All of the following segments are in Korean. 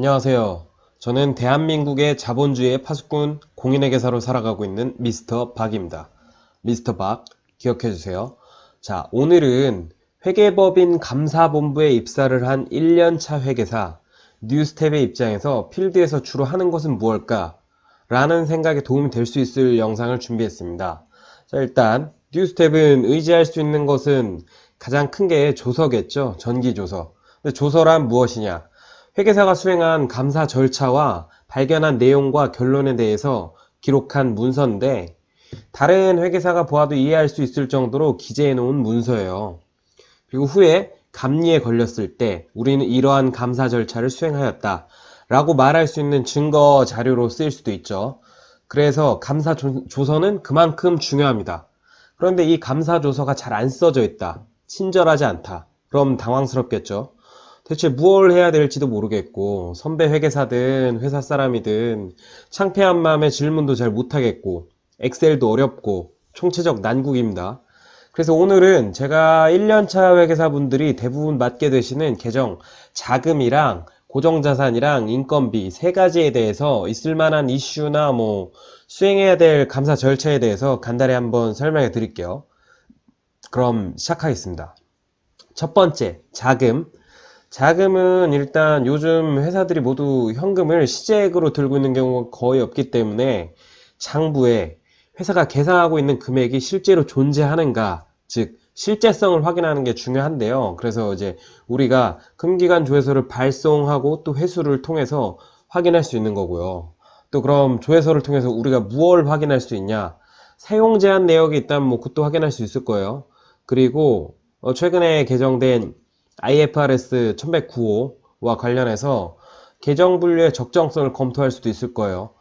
안녕하세요. 저는 대한민국의 자본주의의 파수꾼 공인회계사로 살아가고 있는 미스터 박입니다. 미스터 박 기억해주세요. 자, 오늘은 회계법인 감사본부에 입사를 한 1년차 회계사 뉴스텝의 입장에서 필드에서 주로 하는 것은 무엇일까? 라는 생각에 도움이 될 수 있을 영상을 준비했습니다. 자, 일단 뉴스텝은 의지할 수 있는 것은 가장 큰 게 조서겠죠. 전기조서. 근데 조서란 무엇이냐? 회계사가 수행한 감사 절차와 발견한 내용과 결론에 대해서 기록한 문서인데 다른 회계사가 보아도 이해할 수 있을 정도로 기재해 놓은 문서예요. 그리고 후에 감리에 걸렸을 때 우리는 이러한 감사 절차를 수행하였다 라고 말할 수 있는 증거 자료로 쓰일 수도 있죠. 그래서 감사 조서는 그만큼 중요합니다. 그런데 이 감사 조서가 잘 안 써져 있다, 친절하지 않다, 그럼 당황스럽겠죠. 대체 무엇을 해야 될지도 모르겠고 선배 회계사든 회사 사람이든 창피한 마음에 질문도 잘 못하겠고 엑셀도 어렵고 총체적 난국입니다. 그래서 오늘은 제가 1년차 회계사분들이 대부분 맡게 되시는 계정 자금이랑 고정자산이랑 인건비 세 가지에 대해서 있을 만한 이슈나 수행해야 될 감사 절차에 대해서 간단히 한번 설명해 드릴게요. 그럼 시작하겠습니다. 첫 번째, 자금. 자금은 일단 요즘 회사들이 모두 현금을 시제액으로 들고 있는 경우가 거의 없기 때문에 장부에 회사가 계산하고 있는 금액이 실제로 존재하는가, 즉 실제성을 확인하는 게 중요한데요. 그래서 이제 우리가 금기관 조회서를 발송하고 또 회수를 통해서 확인할 수 있는 거고요. 또 그럼 조회서를 통해서 우리가 무엇을 확인할 수 있냐? 사용 제한 내역이 있다면 그것도 확인할 수 있을 거예요. 그리고 최근에 개정된 IFRS 1109호와 관련해서 계정 분류의 적정성을 검토할 수도 있을 거예요.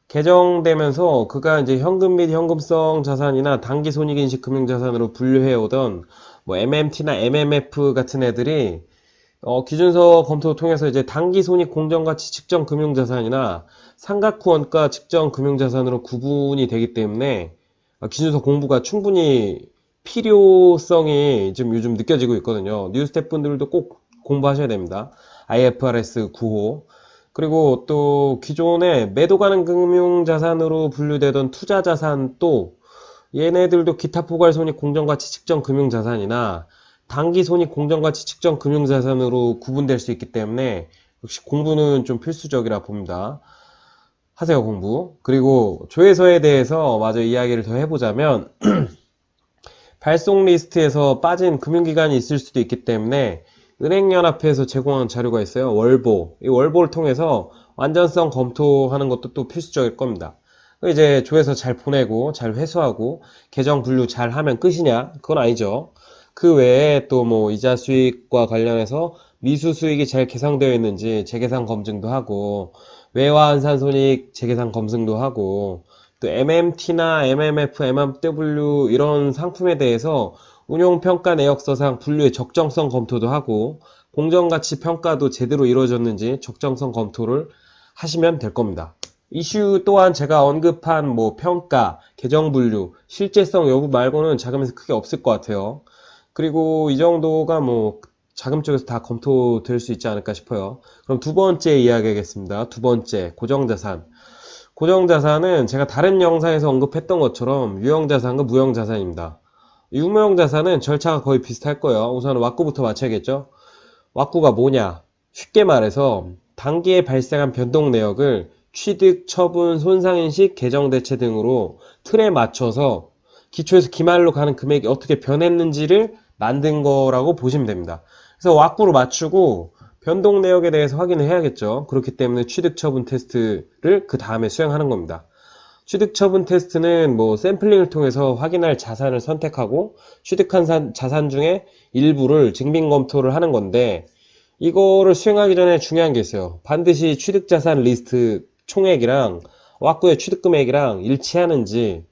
개정되면서 그가 이제 현금 및 현금성 자산이나 단기 손익인식 금융자산으로 분류해 오던 MMT나 MMF 같은 애들이 기준서 검토 통해서 이제 단기 손익 공정가치 측정 금융자산이나 삼각후 원가 측정 금융자산으로 구분이 되기 때문에 기준서 공부가 충분히 필요성이 지금 요즘 느껴지고 있거든요. 뉴스텝 분들도 꼭 공부하셔야 됩니다. IFRS 9호. 그리고 또 기존에 매도 가능 금융자산으로 분류되던 투자자산도 얘네들도 기타 포괄 손익 공정가치 측정 금융자산이나 단기 손익 공정가치 측정 금융자산으로 구분될 수 있기 때문에 역시 공부는 좀 필수적이라 봅니다. 하세요, 공부. 그리고 조회서에 대해서 마저 이야기를 더 해보자면 발송 리스트에서 빠진 금융기관이 있을 수도 있기 때문에 은행연합회에서 제공한 자료가 있어요. 월보. 이 월보를 통해서 완전성 검토하는 것도 또 필수적일 겁니다. 이제 조회서 잘 보내고 잘 회수하고 계정 분류 잘 하면 끝이냐? 그건 아니죠. 그 외에 또 이자 수익과 관련해서 미수 수익이 잘 계상되어 있는지 재계산 검증도 하고 외화 환산 손익 재계산 검증도 하고 또 MMT나 MMF, MMW 이런 상품에 대해서 운용평가 내역서상 분류의 적정성 검토도 하고 공정가치 평가도 제대로 이루어졌는지 적정성 검토를 하시면 될 겁니다. 이슈 또한 제가 언급한 평가, 계정 분류, 실제성 여부 말고는 자금에서 크게 없을 것 같아요. 그리고 이 정도가 자금 쪽에서 다 검토될 수 있지 않을까 싶어요. 그럼 두 번째 이야기하겠습니다. 두 번째, 고정자산. 고정자산은 제가 다른 영상에서 언급했던 것처럼 유형자산과 무형자산입니다. 유무형자산은 절차가 거의 비슷할 거예요. 우선 왁구부터 맞춰야겠죠. 왁구가 뭐냐? 쉽게 말해서 단기에 발생한 변동 내역을 취득, 처분, 손상인식, 계정대체 등으로 틀에 맞춰서 기초에서 기말로 가는 금액이 어떻게 변했는지를 만든 거라고 보시면 됩니다. 그래서 왁구로 맞추고 변동 내역에 대해서 확인을 해야겠죠. 그렇기 때문에 취득 처분 테스트를 그 다음에 수행하는 겁니다. 취득 처분 테스트는 샘플링을 통해서 확인할 자산을 선택하고 취득한 자산 중에 일부를 증빙 검토를 하는 건데 이거를 수행하기 전에 중요한 게 있어요. 반드시 취득 자산 리스트 총액이랑 왁구의 취득 금액이랑 일치하는지,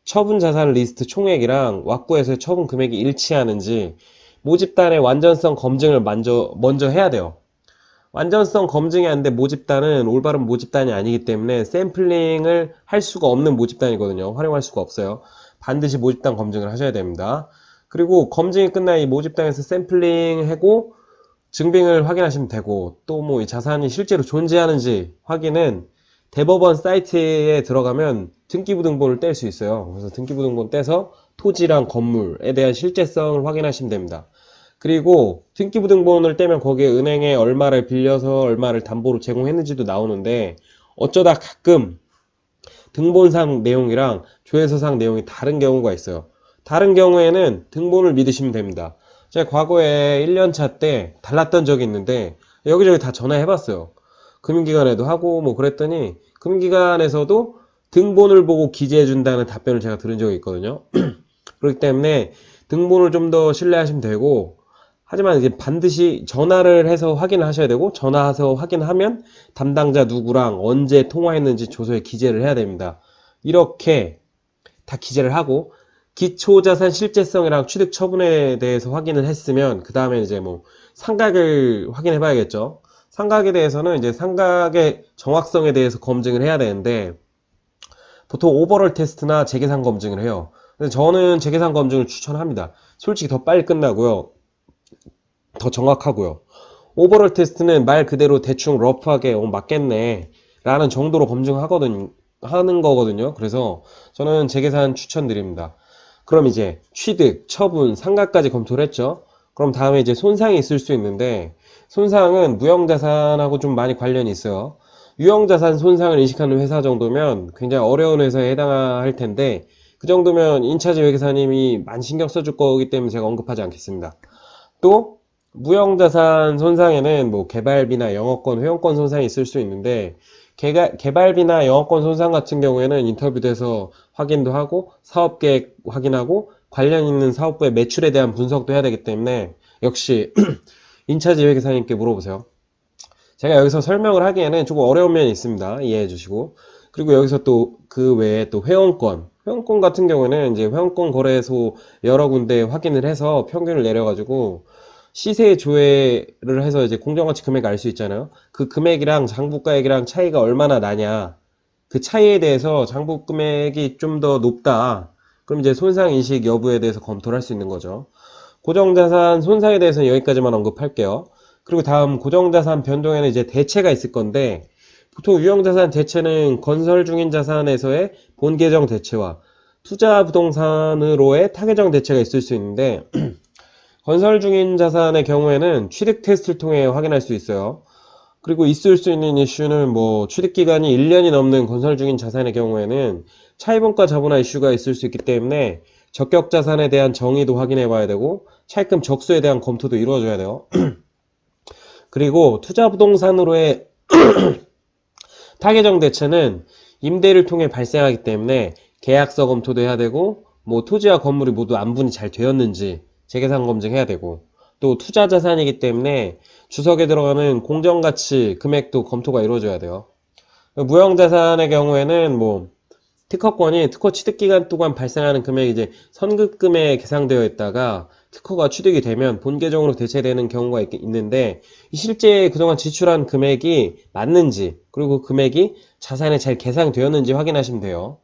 처분 자산 리스트 총액이랑 왁구에서의 처분 금액이 일치하는지 모집단의 완전성 검증을 먼저 해야 돼요. 완전성 검증이 안 돼 모집단은 올바른 모집단이 아니기 때문에 샘플링을 할 수가 없는 모집단이거든요. 활용할 수가 없어요. 반드시 모집단 검증을 하셔야 됩니다. 그리고 검증이 끝나 이 모집단에서 샘플링 하고 증빙을 확인하시면 되고, 또 뭐 이 자산이 실제로 존재하는지 확인은 대법원 사이트에 들어가면 등기부등본을 뗄 수 있어요. 그래서 등기부등본 떼서 토지랑 건물에 대한 실제성을 확인하시면 됩니다. 그리고 등기부등본을 떼면 거기에 은행에 얼마를 빌려서 얼마를 담보로 제공했는지도 나오는데, 어쩌다 가끔 등본상 내용이랑 조회서상 내용이 다른 경우가 있어요. 다른 경우에는 등본을 믿으시면 됩니다. 제가 과거에 1년차 때 달랐던 적이 있는데 여기저기 다 전화해봤어요. 금융기관에도 하고 뭐 그랬더니 금융기관에서도 등본을 보고 기재해준다는 답변을 제가 들은 적이 있거든요. 그렇기 때문에 등본을 좀 더 신뢰하시면 되고, 하지만 이제 반드시 전화를 해서 확인을 하셔야 되고, 전화해서 확인하면 담당자 누구랑 언제 통화했는지 조서에 기재를 해야 됩니다. 이렇게 다 기재를 하고, 기초자산 실제성이랑 취득 처분에 대해서 확인을 했으면, 그 다음에 이제 뭐 상각을 확인해 봐야겠죠. 상각에 대해서는 이제 상각의 정확성에 대해서 검증을 해야 되는데, 보통 오버롤 테스트나 재계산 검증을 해요. 근데 저는 재계산 검증을 추천합니다. 솔직히 더 빨리 끝나고요. 더 정확하고요. 오버롤 테스트는 말 그대로 대충 러프하게 맞겠네 라는 정도로 하는 거거든요. 그래서 저는 재계산 추천드립니다. 그럼 이제 취득, 처분, 상각까지 검토를 했죠. 그럼 다음에 이제 손상이 있을 수 있는데, 손상은 무형자산하고 좀 많이 관련이 있어요. 유형자산 손상을 인식하는 회사 정도면 굉장히 어려운 회사에 해당할 텐데, 그 정도면 인차지 회계사님이 많이 신경 써줄 거기 때문에 제가 언급하지 않겠습니다. 또 무형자산 손상에는 뭐 개발비나 영업권, 회원권 손상이 있을 수 있는데, 개발비나 영업권 손상 같은 경우에는 인터뷰돼서 확인도 하고 사업계획 확인하고 관련 있는 사업부의 매출에 대한 분석도 해야 되기 때문에 역시 인차지 회계사님께 물어보세요. 제가 여기서 설명을 하기에는 조금 어려운 면이 있습니다. 이해해 주시고. 그리고 여기서 또 그 외에 또 회원권 같은 경우에는 이제 회원권 거래소 여러 군데 확인을 해서 평균을 내려가지고 시세 조회를 해서 이제 공정가치 금액 알 수 있잖아요. 그 금액이랑 장부가액이랑 차이가 얼마나 나냐. 그 차이에 대해서 장부 금액이 좀 더 높다. 그럼 이제 손상 인식 여부에 대해서 검토를 할 수 있는 거죠. 고정자산 손상에 대해서는 여기까지만 언급할게요. 그리고 다음 고정자산 변동에는 이제 대체가 있을 건데, 보통 유형자산 대체는 건설 중인 자산에서의 본계정 대체와 투자 부동산으로의 타계정 대체가 있을 수 있는데, 건설 중인 자산의 경우에는 취득 테스트를 통해 확인할 수 있어요. 그리고 있을 수 있는 이슈는 뭐 취득기간이 1년이 넘는 건설 중인 자산의 경우에는 차입원가 자본화 이슈가 있을 수 있기 때문에 적격자산에 대한 정의도 확인해 봐야 되고 차입금 적수에 대한 검토도 이루어져야 돼요. 그리고 투자부동산으로의 타계정 대체는 임대를 통해 발생하기 때문에 계약서 검토도 해야 되고, 뭐 토지와 건물이 모두 안분이 잘 되었는지 재계산 검증해야 되고, 또 투자 자산이기 때문에 주석에 들어가는 공정가치 금액도 검토가 이루어져야 돼요. 무형자산의 경우에는 뭐 특허권이 특허 취득기간 동안 발생하는 금액이 이제 선급금에 계상되어 있다가 특허가 취득이 되면 본계정으로 대체되는 경우가 있는데, 실제 그동안 지출한 금액이 맞는지, 그리고 그 금액이 자산에 잘 계상되었는지 확인하시면 돼요.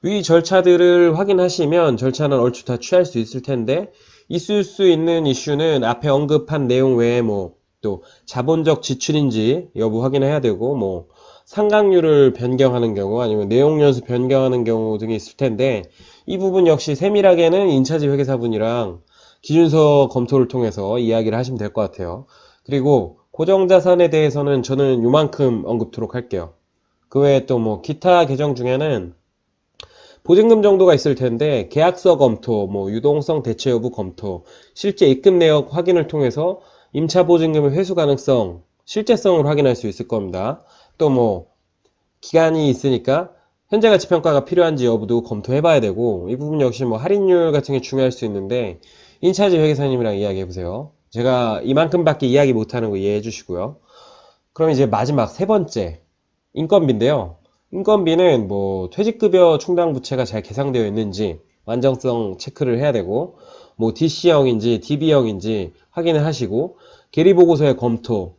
위 절차들을 확인하시면 절차는 얼추 다 취할 수 있을 텐데, 있을 수 있는 이슈는 앞에 언급한 내용 외에 뭐 또 자본적 지출인지 여부 확인해야 되고, 뭐 상각률을 변경하는 경우 아니면 내용연수 변경하는 경우 등이 있을 텐데, 이 부분 역시 세밀하게는 인차지 회계사분이랑 기준서 검토를 통해서 이야기를 하시면 될 것 같아요. 그리고 고정자산에 대해서는 저는 요만큼 언급토록 할게요. 그 외에 또 뭐 기타 계정 중에는 보증금 정도가 있을 텐데, 계약서 검토, 뭐 유동성 대체 여부 검토, 실제 입금 내역 확인을 통해서 임차 보증금의 회수 가능성, 실제성을 확인할 수 있을 겁니다. 또 뭐 기간이 있으니까 현재 가치 평가가 필요한지 여부도 검토해 봐야 되고, 이 부분 역시 뭐 할인율 같은 게 중요할 수 있는데 인차지 회계사님이랑 이야기해 보세요. 제가 이만큼밖에 이야기 못하는 거 이해해 주시고요. 그럼 이제 마지막 세 번째, 인건비인데요. 인건비는 뭐 퇴직급여 충당 부채가 잘 계상되어 있는지 완전성 체크를 해야 되고, 뭐 DC형인지 DB형인지 확인을 하시고, 계리보고서의 검토,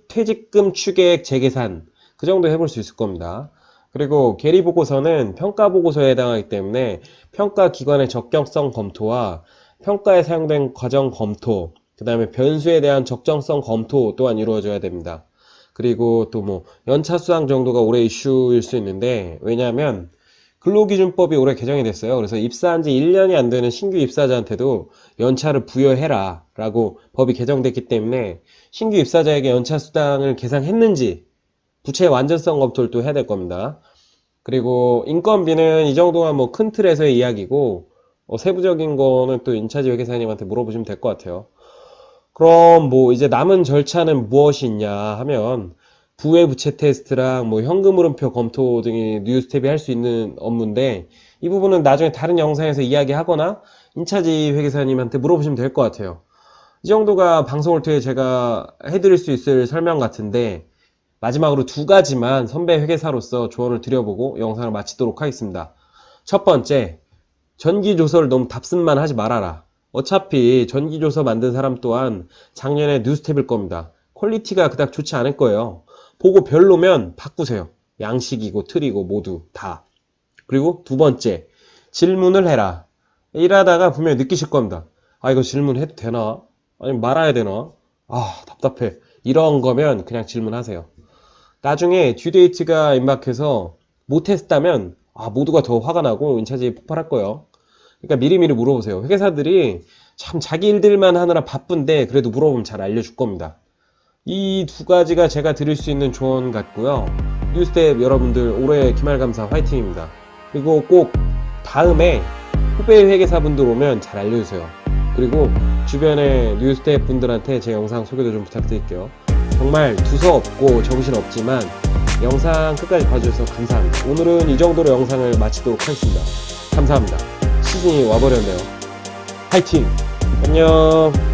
퇴직금 추계액 재계산 그 정도 해볼 수 있을 겁니다. 그리고 계리보고서는 평가보고서에 해당하기 때문에 평가기관의 적격성 검토와 평가에 사용된 과정 검토, 그 다음에 변수에 대한 적정성 검토 또한 이루어져야 됩니다. 그리고 또 뭐 연차 수당 정도가 올해 이슈일 수 있는데, 왜냐하면 근로기준법이 올해 개정이 됐어요. 그래서 입사한 지 1년이 안 되는 신규 입사자한테도 연차를 부여해라 라고 법이 개정됐기 때문에 신규 입사자에게 연차 수당을 계상했는지 부채 완전성 검토를 또 해야 될 겁니다. 그리고 인건비는 이 정도가 뭐 큰 틀에서의 이야기고, 세부적인 거는 또 인차지 회계사님한테 물어보시면 될 것 같아요. 그럼 뭐 이제 남은 절차는 무엇이 있냐 하면, 부의 부채 테스트랑 뭐 현금 흐름표 검토 등이 뉴스텝이 할 수 있는 업무인데, 이 부분은 나중에 다른 영상에서 이야기하거나 인차지 회계사님한테 물어보시면 될 것 같아요. 이 정도가 방송을 통해 제가 해드릴 수 있을 설명 같은데, 마지막으로 두 가지만 선배 회계사로서 조언을 드려보고 영상을 마치도록 하겠습니다. 첫 번째, 전기조서를 너무 답습만 하지 말아라. 어차피 전기조서 만든 사람 또한 작년에 뉴스텝일 겁니다. 퀄리티가 그닥 좋지 않을 거예요. 보고 별로면 바꾸세요. 양식이고 틀이고 모두 다. 그리고 두 번째, 질문을 해라. 일하다가 분명히 느끼실 겁니다. 아, 이거 질문해도 되나? 아니면 말아야 되나? 아, 답답해. 이런 거면 그냥 질문하세요. 나중에 듀데이트가 임박해서 못했다면 모두가 더 화가 나고 인차지 폭발할 거예요. 그러니까 미리미리 물어보세요. 회계사들이 참 자기 일들만 하느라 바쁜데 그래도 물어보면 잘 알려줄 겁니다. 이 두 가지가 제가 드릴 수 있는 조언 같고요. 뉴스텝 여러분들 올해 기말감사 화이팅입니다. 그리고 꼭 다음에 후배 회계사분들 오면 잘 알려주세요. 그리고 주변에 뉴스텝 분들한테 제 영상 소개도 좀 부탁드릴게요. 정말 두서없고 정신없지만 영상 끝까지 봐주셔서 감사합니다. 오늘은 이 정도로 영상을 마치도록 하겠습니다. 감사합니다. 시즌이 와버렸네요. 화이팅! 안녕!